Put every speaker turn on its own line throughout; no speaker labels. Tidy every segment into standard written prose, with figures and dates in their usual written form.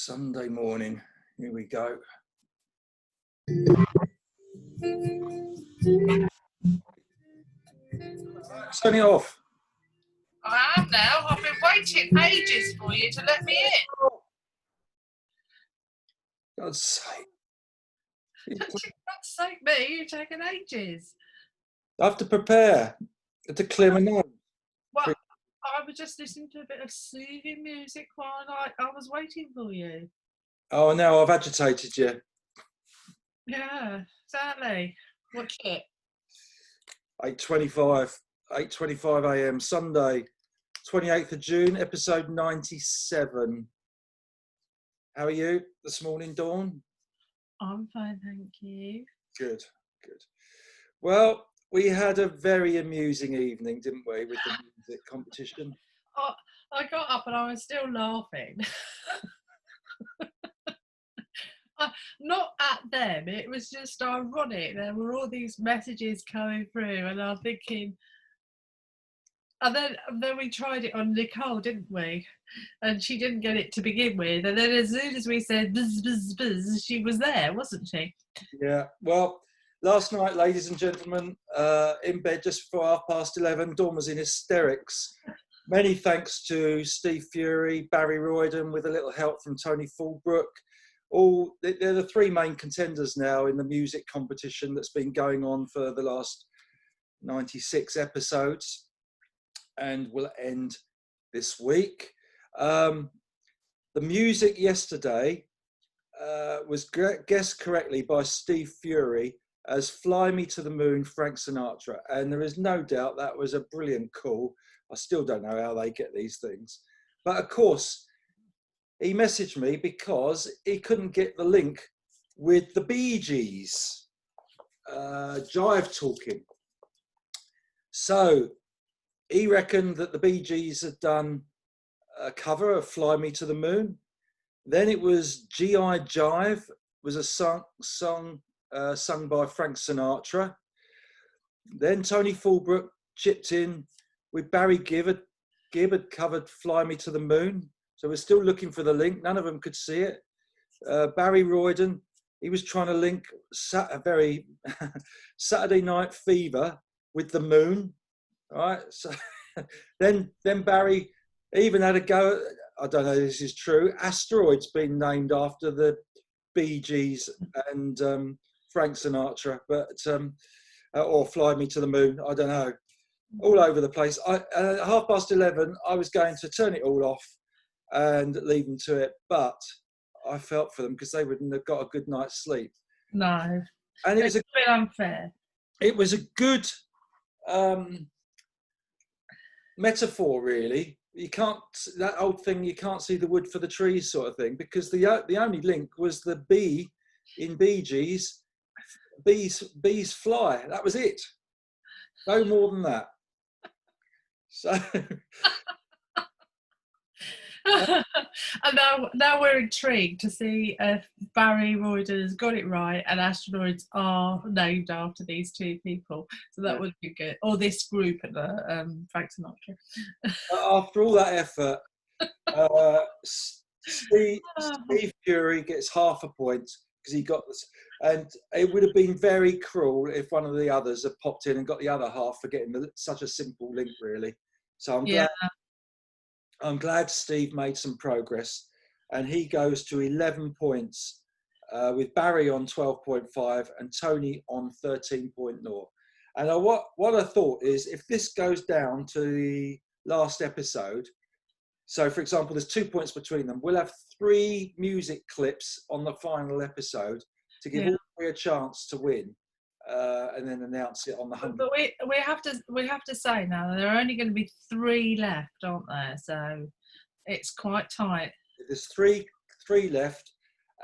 Sunday morning. Here we go. Turn it off.
I am now. I've been waiting ages for you to let me in.
God's sake.
God's sake, me, you're taking ages.
I have to prepare. I have to clear my nose.
Well, I was just listening to a bit of soothing music while I was waiting for you.
Oh, now I've agitated you.
Yeah, exactly. What shit?
8:25 a.m. Sunday, 28th of June, episode 97. How are you this morning, Dawn?
I'm fine, thank you.
Good. Well, we had a very amusing evening, didn't we, with the music competition?
I got up and I was still laughing. Not at them, it was just ironic. There were all these messages coming through and I'm thinking, and then we tried it on Nicole, didn't we? And she didn't get it to begin with. And then as soon as we said buzz, buzz, buzz, she was there, wasn't she?
Yeah, well, last night, ladies and gentlemen, in bed just before 11:30, Dawn was in hysterics. Many thanks to Steve Fury, Barry Royden, with a little help from Tony Fulbrook. They're the three main contenders now in the music competition that's been going on for the last 96 episodes and will end this week. The music yesterday was guessed correctly by Steve Fury as Fly Me to the Moon, Frank Sinatra. And there is no doubt that was a brilliant call. I still don't know how they get these things. But of course, he messaged me because he couldn't get the link with the Bee Gees, Jive Talking. So he reckoned that the Bee Gees had done a cover of Fly Me to the Moon. Then it was G.I. Jive, was a song sung by Frank Sinatra. Then Tony Fulbrook chipped in with Barry Gibb had covered Fly Me to the Moon. So we're still looking for the link. None of them could see it. Barry Royden, he was trying to link a very Saturday Night Fever with the moon. All right. So then Barry even had a go. I don't know if this is true. Asteroids being named after the Bee Gees and Frank Sinatra, but or Fly Me to the Moon. I don't know. All over the place. At 11:30, I was going to turn it all off and leave them to it, but I felt for them because they wouldn't have got a good night's sleep.
No,
and it was a
bit unfair.
It was a good metaphor, really. You can't, that old thing, you can't see the wood for the trees sort of thing, because the only link was the bee in Bee Gees, bees fly. That was it. No more than that. So.
And now we're intrigued to see if Barry Royden has got it right and asteroids are named after these two people. So that would be good. Or this group at the Frank Sinatra.
After all that effort, Steve Fury gets half a point because he got this. And it would have been very cruel if one of the others had popped in and got the other half for getting such a simple link, really. So I'm glad Steve made some progress, and he goes to 11 points with Barry on 12.5 and Tony on 13.0. And what I thought is, if this goes down to the last episode, so for example, there's 2 points between them, we'll have 3 music clips on the final episode to give all three a chance to win. And then announce it on the 100.
But we have to say now that there are only going to be 3 left, aren't there? So it's quite tight.
There's three left,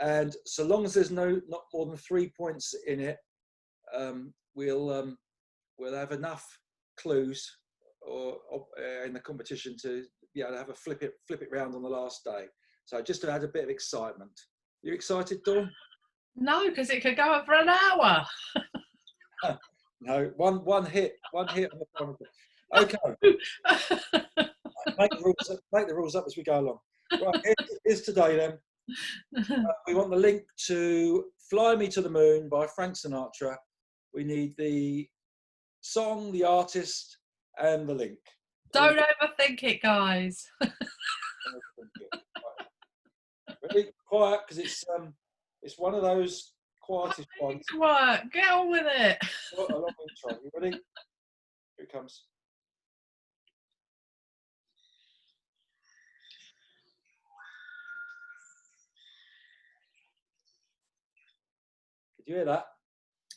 and so long as there's not more than 3 points in it, we'll have enough clues or in the competition to have a flip it round on the last day. So just to add a bit of excitement. You excited, Dawn?
No, because it could go on for an hour.
No, one hit on the final. Okay. Make the rules up as we go along. Right, here's today then. We want the link to Fly Me to the Moon by Frank Sinatra. We need the song, the artist, and the link.
Don't overthink it, guys.
Really quiet, because it's one of those quietest ones.
Quiet, get on with it.
A long intro. You ready? Here it comes. Did you hear that?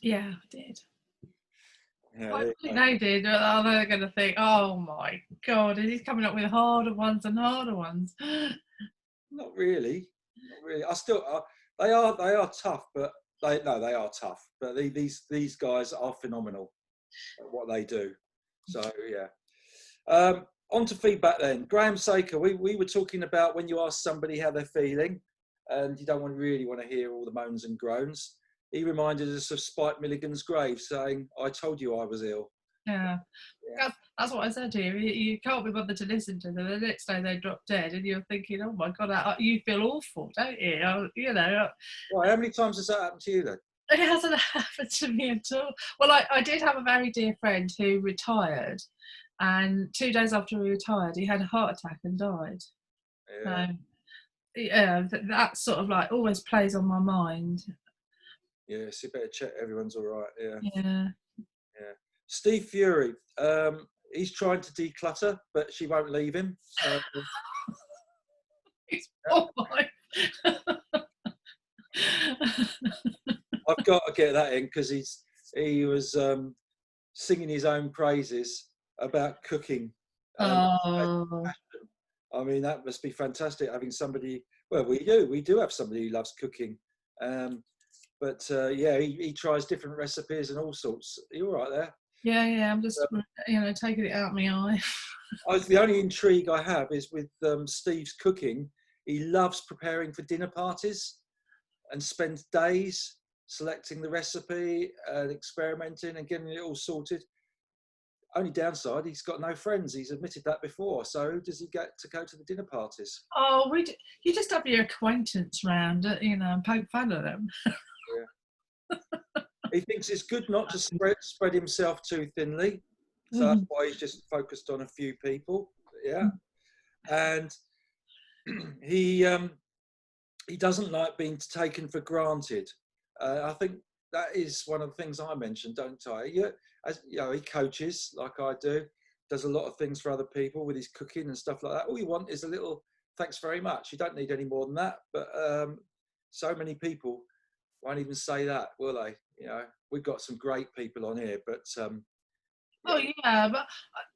Yeah, I did.
Yeah,
Hopefully they did. They're going to think, oh my God, he's coming up with harder ones and harder ones.
Not really. Not really. They are tough, but they are tough. But these guys are phenomenal at what they do. So yeah. On to feedback then. Graham Saker, we were talking about when you ask somebody how they're feeling, and you don't really want to hear all the moans and groans. He reminded us of Spike Milligan's grave, saying, "I told you I was ill."
Yeah. That's what I said to you. You can't be bothered to listen to them. The next day they drop dead, and you're thinking, "Oh my God, you feel awful, don't you?" You know.
Well, how many times has that happened to you then?
It hasn't happened to me at all. Well, I did have a very dear friend who retired, and 2 days after he retired, he had a heart attack and died.
Yeah.
So, yeah, that sort of like always plays on my mind.
Yes, you better check everyone's all right. Yeah.
Yeah.
Yeah. Steve Fury, he's trying to declutter, but she won't leave him. So,
Oh my.
I've got to get that in, because he was singing his own praises about cooking.
Oh.
I mean, that must be fantastic having somebody. Well, we do have somebody who loves cooking. But yeah, he tries different recipes and all sorts. Are you all right there?
Yeah, I'm just, taking it out of my eye.
The only intrigue I have is with Steve's cooking. He loves preparing for dinner parties and spends days selecting the recipe and experimenting and getting it all sorted. Only downside, he's got no friends. He's admitted that before. So who does he get to go to the dinner parties?
Oh, you just have your acquaintance round, and poke fun at them.
Yeah. He thinks it's good not to spread himself too thinly. So that's why he's just focused on a few people. Yeah. And he doesn't like being taken for granted. I think that is one of the things I mentioned, don't I? Yeah, as you know, he coaches like I do, does a lot of things for other people with his cooking and stuff like that. All you want is a little thanks very much. You don't need any more than that. But so many people won't even say that, will they? We've got some great people on here, but
oh yeah, but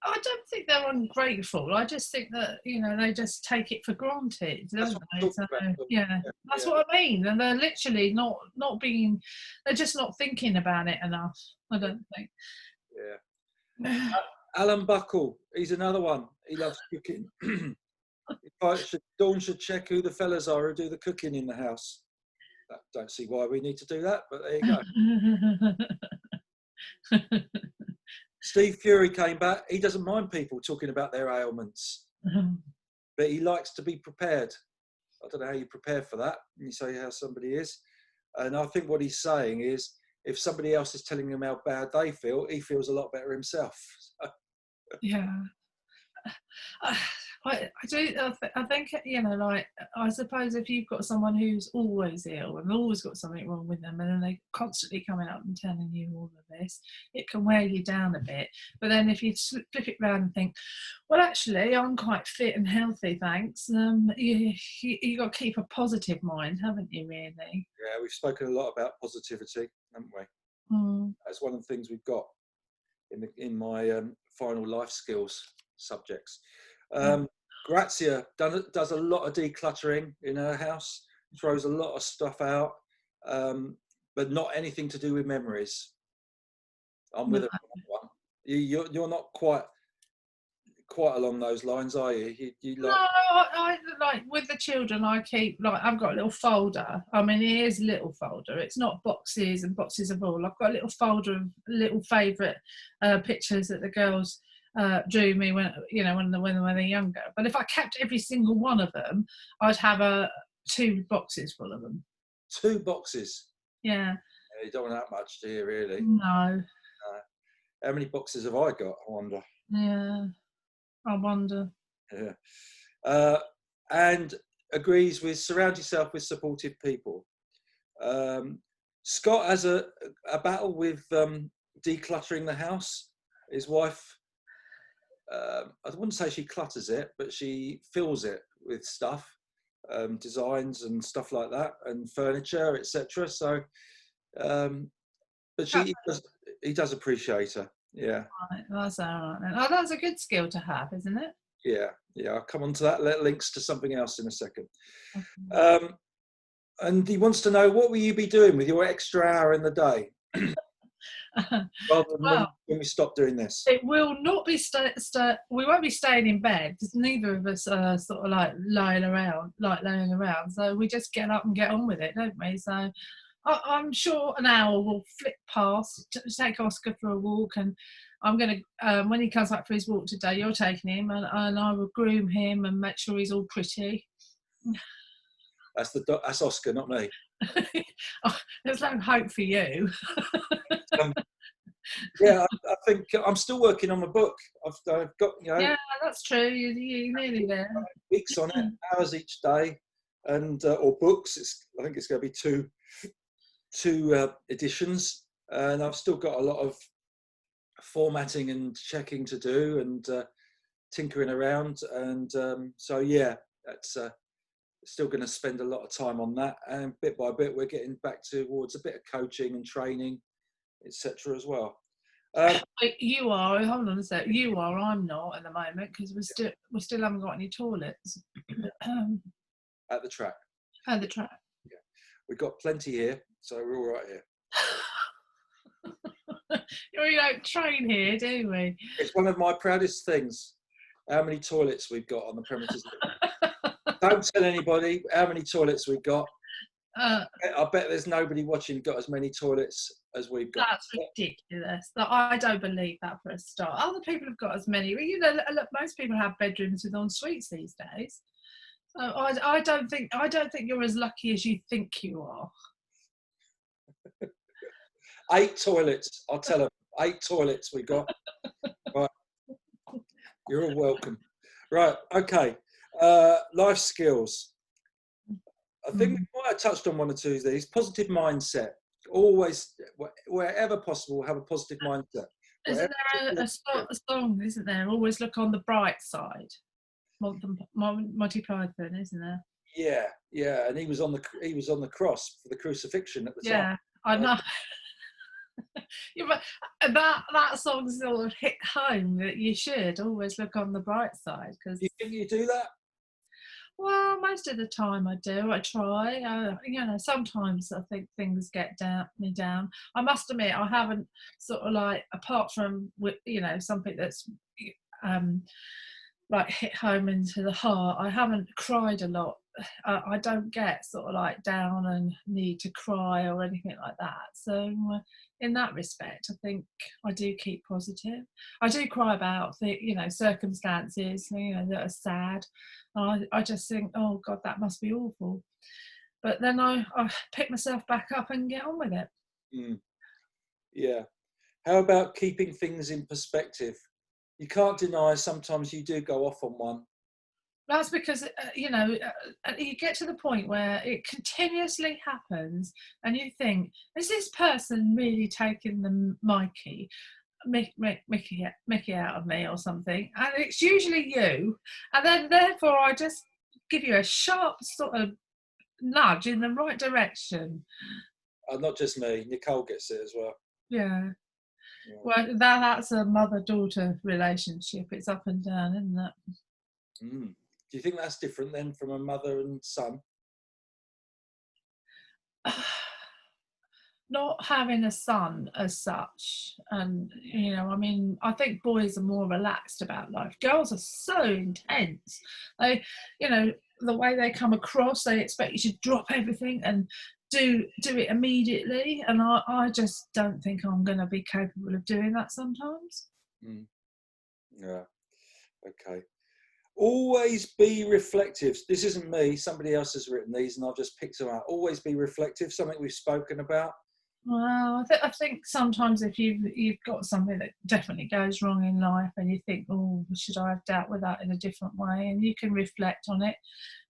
I don't think they're ungrateful. I just think that they just take it for granted, don't they? So, yeah, that's what I mean. And they're literally not being. They're just not thinking about it enough. I don't think.
Yeah. Alan Buckle, he's another one. He loves cooking. Dawn should check who the fellas are who do the cooking in the house. I don't see why we need to do that, but there you go. Steve Fury came back. He doesn't mind people talking about their ailments, but he likes to be prepared. I don't know how you prepare for that. You say how somebody is. And I think what he's saying is, if somebody else is telling him how bad they feel, he feels a lot better himself.
Yeah. I do. I think I suppose if you've got someone who's always ill and always got something wrong with them, and then they constantly coming up and telling you all of this, it can wear you down a bit. But then if you flip it around and think, well, actually, I'm quite fit and healthy, thanks. You got to keep a positive mind, haven't you? Really?
Yeah, we've spoken a lot about positivity, haven't we? That's one of the things we've got in my final life skills subjects. Grazia does a lot of decluttering in her house, throws a lot of stuff out, but not anything to do with memories. I'm with her on that one. You're not quite along those lines, are you?
No, I like with the children. I keep I've got a little folder. I mean, it is a little folder. It's not boxes and boxes of all. I've got a little folder of little favourite pictures that the girls drew me when they're younger. But if I kept every single one of them, I'd have a 2 boxes full of them.
2 boxes.
Yeah.
Yeah, you don't want that much, do you, really?
No.
How many boxes have I got, I wonder?
Yeah. I wonder.
Yeah. And agrees with surround yourself with supportive people. Scott has a battle with decluttering the house. His wife, I wouldn't say she clutters it, but she fills it with stuff, designs and stuff like that, and furniture, etc. So, but he does appreciate her. Yeah.
Right, that's all right then. Oh, that's a good skill to have, isn't it?
Yeah, I'll come on to that. Links to something else in a second.
Okay.
And he wants to know, what will you be doing with your extra hour in the day, rather than
Well,
when we stop doing this?
it will not be we won't be staying in bed because neither of us are sort of like laying around. So we just get up and get on with it, don't we? So I'm sure an hour will flick past. Take Oscar for a walk, and I'm going to when he comes back for his walk today, you're taking him, and I will groom him and make sure he's all pretty.
That's Oscar, not me.
Oh, there's no hope for you.
Yeah, I think I'm still working on my book. I've got
Yeah, that's true. You're nearly there.
weeks on it, hours each day, and or books. I think it's going to be two editions, and I've still got a lot of formatting and checking to do, and tinkering around, and so yeah, that's still going to spend a lot of time on that, and bit by bit we're getting back towards a bit of coaching and training, etc. as well.
You are. Hold on a sec. You are. I'm not at the moment because we still haven't got any toilets.
At the track.
At the track.
Yeah, we've got plenty here, so we're all right here.
We don't train here, do we?
It's one of my proudest things. How many toilets we've got on the premises? Don't tell anybody how many toilets we've got. I bet there's nobody watching got as many toilets as we've got.
That's ridiculous. I don't believe that for a start. Other people have got as many. You know, look, most people have bedrooms with en suites these days. So I don't think you're as lucky as you think you are.
8 toilets. I'll tell them. 8 toilets we got. Right. You're all welcome. Right. Okay. Life skills. I think we might have touched on one or two of these. Positive mindset. Always, wherever possible, have a positive mindset.
Isn't there a song, isn't there? Always look on the bright side. Monty Python, isn't there?
Yeah, and he was on the cross for the crucifixion at the time.
Yeah, I know. Yeah, but that song sort of hit home that you should always look on the bright side. Because
you think you do that?
Well, most of the time I do. I try. You know, sometimes I think things get me down. I must admit, I haven't sort of like, apart from something that's like hit home into the heart. I haven't cried a lot. I don't get sort of like down and need to cry or anything like that. So in that respect, I think I do keep positive. I do cry about circumstances that are sad. I just think, oh God, that must be awful. But then I pick myself back up and get on with it.
Yeah. How about keeping things in perspective? You can't deny sometimes you do go off on one.
That's because, you get to the point where it continuously happens and you think, is this person really taking the Mickey out of me or something? And it's usually you. And then therefore I just give you a sharp sort of nudge in the right direction.
Not just me, Nicole gets it as well.
Yeah. Well, that's a mother-daughter relationship. It's up and down, isn't it?
Do you think that's different then from a mother and son?
Not having a son as such, and I think boys are more relaxed about life. Girls are so intense. They, the way they come across, they expect you to drop everything and do it immediately, and I just don't think I'm going to be capable of doing that sometimes.
Yeah. Okay. always be reflective. This isn't me. Somebody else has written these, and I've just picked them out. Always be reflective. Something we've spoken about.
Well, I think sometimes if you've got something that definitely goes wrong in life and you think, oh, should I have dealt with that in a different way? And you can reflect on it,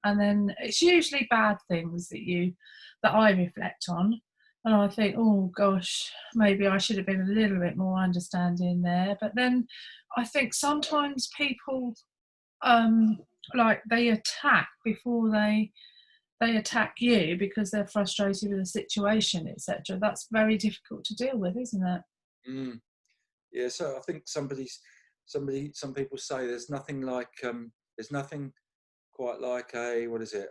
and then it's usually bad things that I reflect on, and I think, oh gosh, maybe I should have been a little bit more understanding there. But then I think sometimes people like they attack before they attack you because they're frustrated with the situation, etc. That's very difficult to deal with, isn't it?
Mm. Yeah. So I think some people say there's nothing quite like what is it?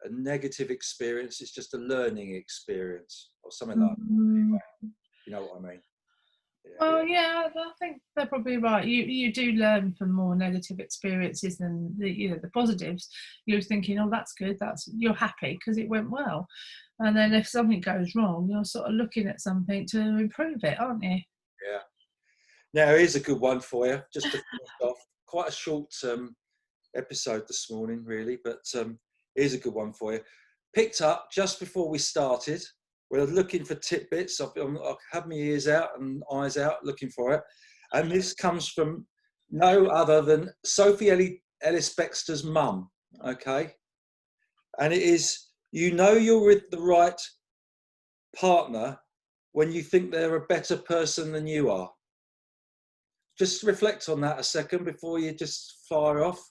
A negative experience. It's just a learning experience, or something like
Mm.
that. You know what I mean?
Well,
Yeah.
yeah, I think they're probably right. You do learn from more negative experiences than the positives. You're thinking, oh, that's good. You're happy because it went well, and then if something goes wrong, you're sort of looking at something to improve it, aren't you?
Yeah. Now here's a good one for you, just to finish off. Quite a short episode this morning, really, but here's a good one for you. Picked up just before we started. We're looking for tidbits. I've had my ears out and eyes out looking for it. And this comes from no other than Sophie Ellis Bextor's mum, okay? And it is, you know you're with the right partner when you think they're a better person than you are. Just reflect on that a second before you just fire off.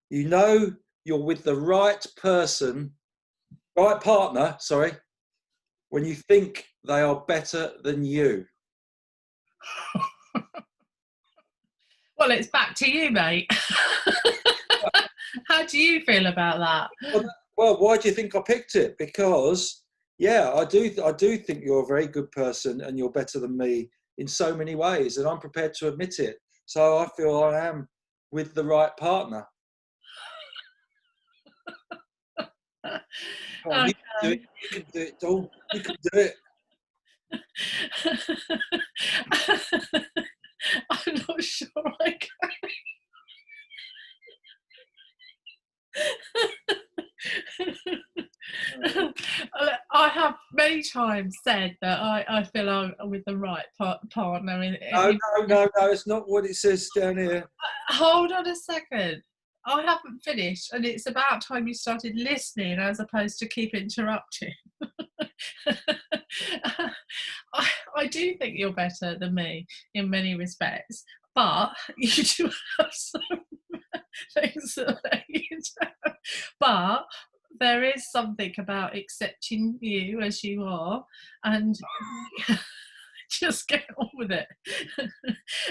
You know you're with the right partner, when you think they are better than you.
Well, it's back to you, mate. How do you feel about that?
Well, why do you think I picked it? Because, yeah, I do think you're a very good person and you're better than me in so many ways, and I'm prepared to admit it. So I feel I am with the right partner. Come on,
Okay.
you can do it, Dawn. You can do it.
I'm not sure I can. I have many times said that I feel I'm with the right partner.
No, it's not what it says down here.
Hold on a second. I haven't finished, and it's about time you started listening as opposed to keep interrupting. I do think you're better than me in many respects, but you do have some things that you don't. But there is something about accepting you as you are and just get on with it.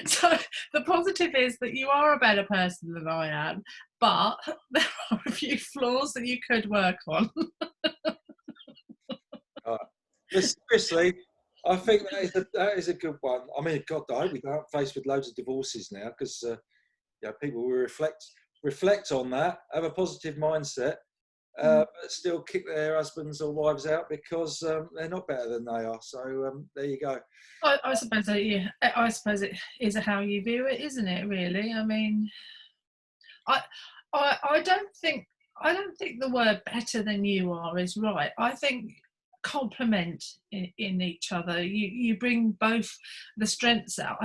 So the positive is that you are a better person than I am, but there are a few flaws that you could work on.
But seriously, I think that is a good one. I mean, God, I hope we aren't faced with loads of divorces now, because people will reflect on that, have a positive mindset, but still kick their husbands or wives out because they're not better than they are. So there you go.
I suppose it is how you view it, isn't it? Really, I mean, I don't think the word "better than you are" is right. I think complement in each other. You bring both the strengths out.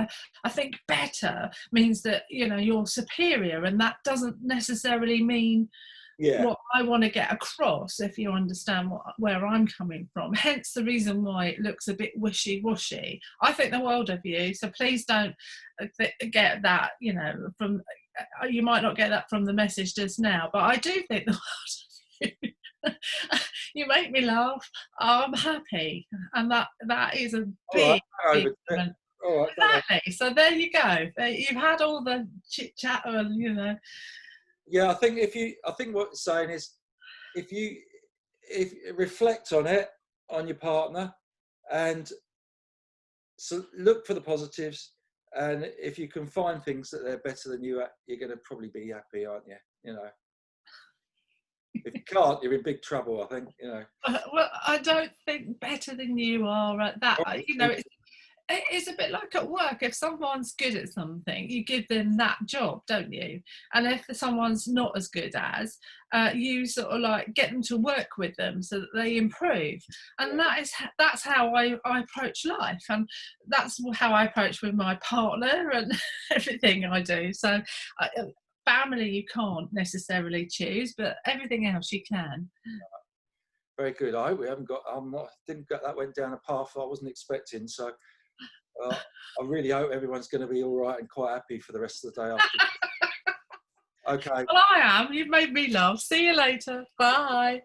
I think better means that you're superior, and that doesn't necessarily mean what I want to get across, if you understand where I'm coming from. Hence the reason why it looks a bit wishy-washy. I think the world of you, so please don't get that, from, you might not get that from the message just now, but I do think the world of you. You make me laugh. I'm happy, and that is a big compliment. Exactly. So there you go. You've had all the chit chat, and
Yeah, I think what it's saying is, if you reflect on it, on your partner, and so look for the positives, and if you can find things that they're better than you at, you're going to probably be happy, aren't you? If you can't, you're in big trouble, I think.
Well, I don't think better than you are at that. It's a bit like at work. If someone's good at something, you give them that job, don't you? And if someone's not as good as, you sort of like get them to work with them so that they improve. And that's how I approach life, and that's how I approach with my partner and everything I do. So, family you can't necessarily choose, but everything else you can.
Very good. I hope we haven't got. Didn't get that went down a path I wasn't expecting. So I really hope everyone's going to be all right and quite happy for the rest of the day after. Okay.
Well, I am. You've made me laugh. See you later. Bye.